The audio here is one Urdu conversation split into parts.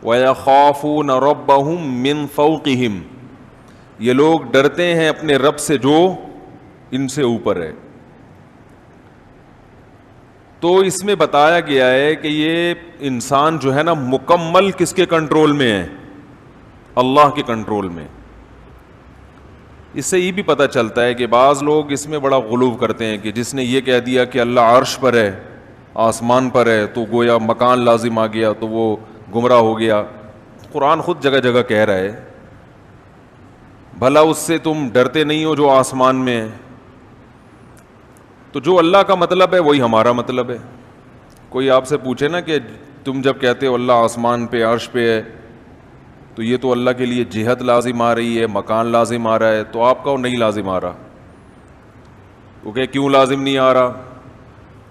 وَيَخَافُونَ رَبَّهُم مِّن فَوْقِهِمْ، یہ لوگ ڈرتے ہیں اپنے رب سے جو ان سے اوپر ہے. تو اس میں بتایا گیا ہے کہ یہ انسان جو ہے نا مکمل کس کے کنٹرول میں ہے؟ اللہ کے کنٹرول میں. اس سے یہ بھی پتہ چلتا ہے کہ بعض لوگ اس میں بڑا غلو کرتے ہیں کہ جس نے یہ کہہ دیا کہ اللہ عرش پر ہے، آسمان پر ہے، تو گویا مکان لازم آ گیا تو وہ گمراہ ہو گیا. قرآن خود جگہ جگہ کہہ رہا ہے بھلا اس سے تم ڈرتے نہیں ہو جو آسمان میں ہے. تو جو اللہ کا مطلب ہے وہی ہمارا مطلب ہے. کوئی آپ سے پوچھے نا کہ تم جب کہتے ہو اللہ آسمان پہ عرش پہ ہے تو یہ تو اللہ کے لیے جہت لازم آ رہی ہے، مکان لازم آ رہا ہے، تو آپ کہو نہیں لازم آ رہا. وہ کہ کیوں لازم نہیں آ رہا؟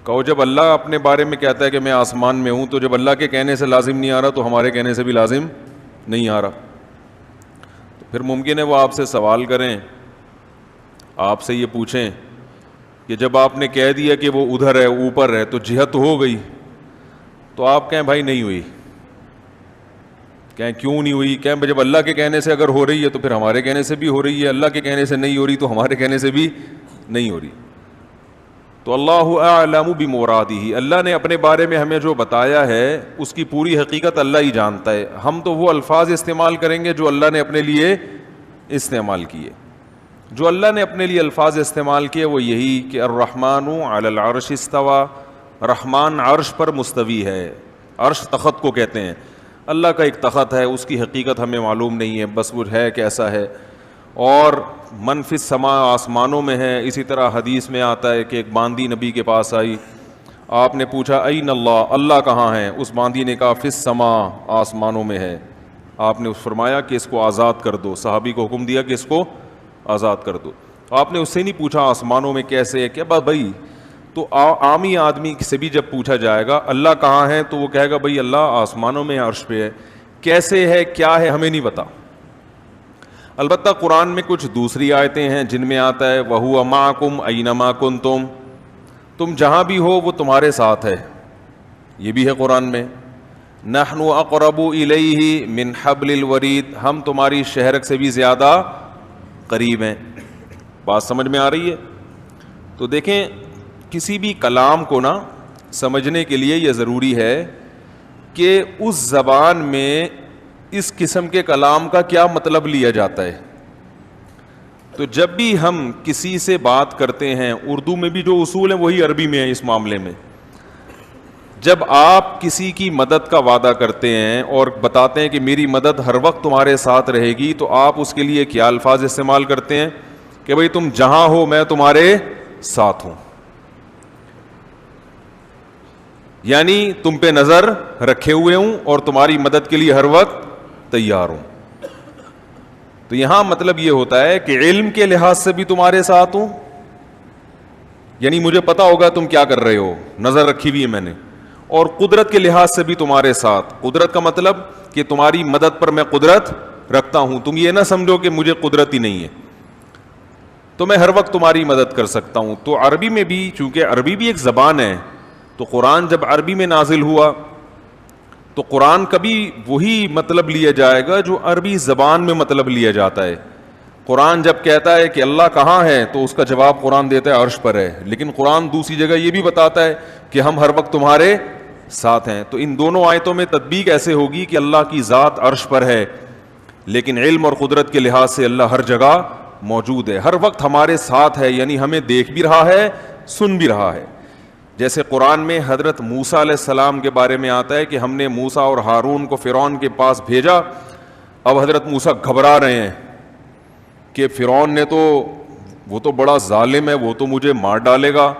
کہو جب اللہ اپنے بارے میں کہتا ہے کہ میں آسمان میں ہوں، تو جب اللہ کے کہنے سے لازم نہیں آ رہا تو ہمارے کہنے سے بھی لازم نہیں آ رہا. تو پھر ممکن ہے وہ آپ سے سوال کریں، آپ سے یہ پوچھیں کہ جب آپ نے کہہ دیا کہ وہ ادھر ہے اوپر ہے تو جہت ہو گئی، تو آپ کہیں بھائی نہیں ہوئی. کہیں کیوں نہیں ہوئی؟ کہیں جب اللہ کے کہنے سے اگر ہو رہی ہے تو پھر ہمارے کہنے سے بھی ہو رہی ہے، اللہ کے کہنے سے نہیں ہو رہی تو ہمارے کہنے سے بھی نہیں ہو رہی. تو اللہ اعلم بمرادہ، اللہ نے اپنے بارے میں ہمیں جو بتایا ہے اس کی پوری حقیقت اللہ ہی جانتا ہے. ہم تو وہ الفاظ استعمال کریں گے جو اللہ نے اپنے لیے استعمال کیے. جو اللہ نے اپنے لیے الفاظ استعمال کیے وہ یہی کہ الرحمن علی العرش استوى، رحمان عرش پر مستوی ہے. عرش تخت کو کہتے ہیں. اللہ کا ایک تخت ہے، اس کی حقیقت ہمیں معلوم نہیں ہے، بس وہ ہے کیسا ہے. اور من فی السماء، آسمانوں میں ہے. اسی طرح حدیث میں آتا ہے کہ ایک باندی نبی کے پاس آئی، آپ نے پوچھا این اللہ، اللہ کہاں ہے؟ اس باندی نے کہا فی السماء، آسمانوں میں ہے. آپ نے فرمایا کہ اس کو آزاد کر دو. صحابی کو حکم دیا کہ اس کو آزاد کر دو. آپ نے اس سے نہیں پوچھا آسمانوں میں کیسے ہے، کہ بھائی تو عامی آدمی سے بھی جب پوچھا جائے گا اللہ کہاں ہے تو وہ کہے گا بھائی اللہ آسمانوں میں عرش پہ ہے. کیسے ہے، کیا ہے، ہمیں نہیں پتا. البتہ قرآن میں کچھ دوسری آیتیں ہیں جن میں آتا ہے وَهُوَ مَعَكُمْ أَيْنَمَا كُنْتُمْ، تم جہاں بھی ہو وہ تمہارے ساتھ ہے. یہ بھی ہے قرآن میں. نَحْنُ أَقْرَبُ إِلَيْهِ مِنْ حَبْلِ الْوَرِيدِ، ہم تمہاری شہرک سے بھی زیادہ قریب ہیں. بات سمجھ میں آ رہی ہے؟ تو دیکھیں کسی بھی کلام کو نا سمجھنے کے لیے یہ ضروری ہے کہ اس زبان میں اس قسم کے کلام کا کیا مطلب لیا جاتا ہے. تو جب بھی ہم کسی سے بات کرتے ہیں، اردو میں بھی جو اصول ہیں وہی عربی میں ہیں اس معاملے میں. جب آپ کسی کی مدد کا وعدہ کرتے ہیں اور بتاتے ہیں کہ میری مدد ہر وقت تمہارے ساتھ رہے گی، تو آپ اس کے لیے کیا الفاظ استعمال کرتے ہیں کہ بھئی تم جہاں ہو میں تمہارے ساتھ ہوں. یعنی تم پہ نظر رکھے ہوئے ہوں اور تمہاری مدد کے لیے ہر وقت تیار ہوں. تو یہاں مطلب یہ ہوتا ہے کہ علم کے لحاظ سے بھی تمہارے ساتھ ہوں، یعنی مجھے پتا ہوگا تم کیا کر رہے ہو، نظر رکھی ہوئی ہے میں نے. اور قدرت کے لحاظ سے بھی تمہارے ساتھ. قدرت کا مطلب کہ تمہاری مدد پر میں قدرت رکھتا ہوں. تم یہ نہ سمجھو کہ مجھے قدرت ہی نہیں ہے، تو میں ہر وقت تمہاری مدد کر سکتا ہوں. تو عربی میں بھی، چونکہ عربی بھی ایک زبان ہے، تو قرآن جب عربی میں نازل ہوا تو قرآن کا بھی وہی مطلب لیا جائے گا جو عربی زبان میں مطلب لیا جاتا ہے. قرآن جب کہتا ہے کہ اللہ کہاں ہے تو اس کا جواب قرآن دیتا ہے عرش پر ہے. لیکن قرآن دوسری جگہ یہ بھی بتاتا ہے کہ ہم ہر وقت تمہارے ساتھ ہیں. تو ان دونوں آیتوں میں تطبیق ایسے ہوگی کہ اللہ کی ذات عرش پر ہے، لیکن علم اور قدرت کے لحاظ سے اللہ ہر جگہ موجود ہے، ہر وقت ہمارے ساتھ ہے. یعنی ہمیں دیکھ بھی رہا ہے، سن بھی رہا ہے. جیسے قرآن میں حضرت موسیٰ علیہ السلام کے بارے میں آتا ہے کہ ہم نے موسیٰ اور ہارون کو فرعون کے پاس بھیجا. اب حضرت موسیٰ گھبرا رہے ہیں کہ فرعون نے تو، وہ تو بڑا ظالم ہے، وہ تو مجھے مار ڈالے گا.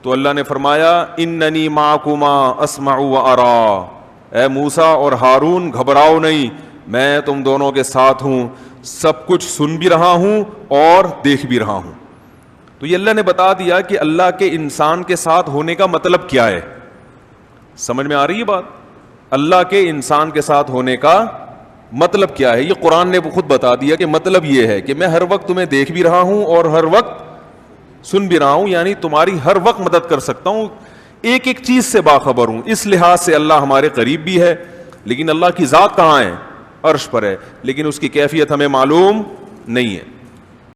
تو اللہ نے فرمایا اننی معکما اسمع و ارا، اے موسیٰ اور ہارون گھبراؤ نہیں، میں تم دونوں کے ساتھ ہوں، سب کچھ سن بھی رہا ہوں اور دیکھ بھی رہا ہوں. تو یہ اللہ نے بتا دیا کہ اللہ کے انسان کے ساتھ ہونے کا مطلب کیا ہے. سمجھ میں آ رہی ہے بات؟ اللہ کے انسان کے ساتھ ہونے کا مطلب کیا ہے، یہ قرآن نے خود بتا دیا کہ مطلب یہ ہے کہ میں ہر وقت تمہیں دیکھ بھی رہا ہوں اور ہر وقت سن بھی رہا ہوں. یعنی تمہاری ہر وقت مدد کر سکتا ہوں، ایک ایک چیز سے باخبر ہوں. اس لحاظ سے اللہ ہمارے قریب بھی ہے، لیکن اللہ کی ذات کہاں ہے؟ عرش پر ہے، لیکن اس کی کیفیت ہمیں معلوم نہیں ہے.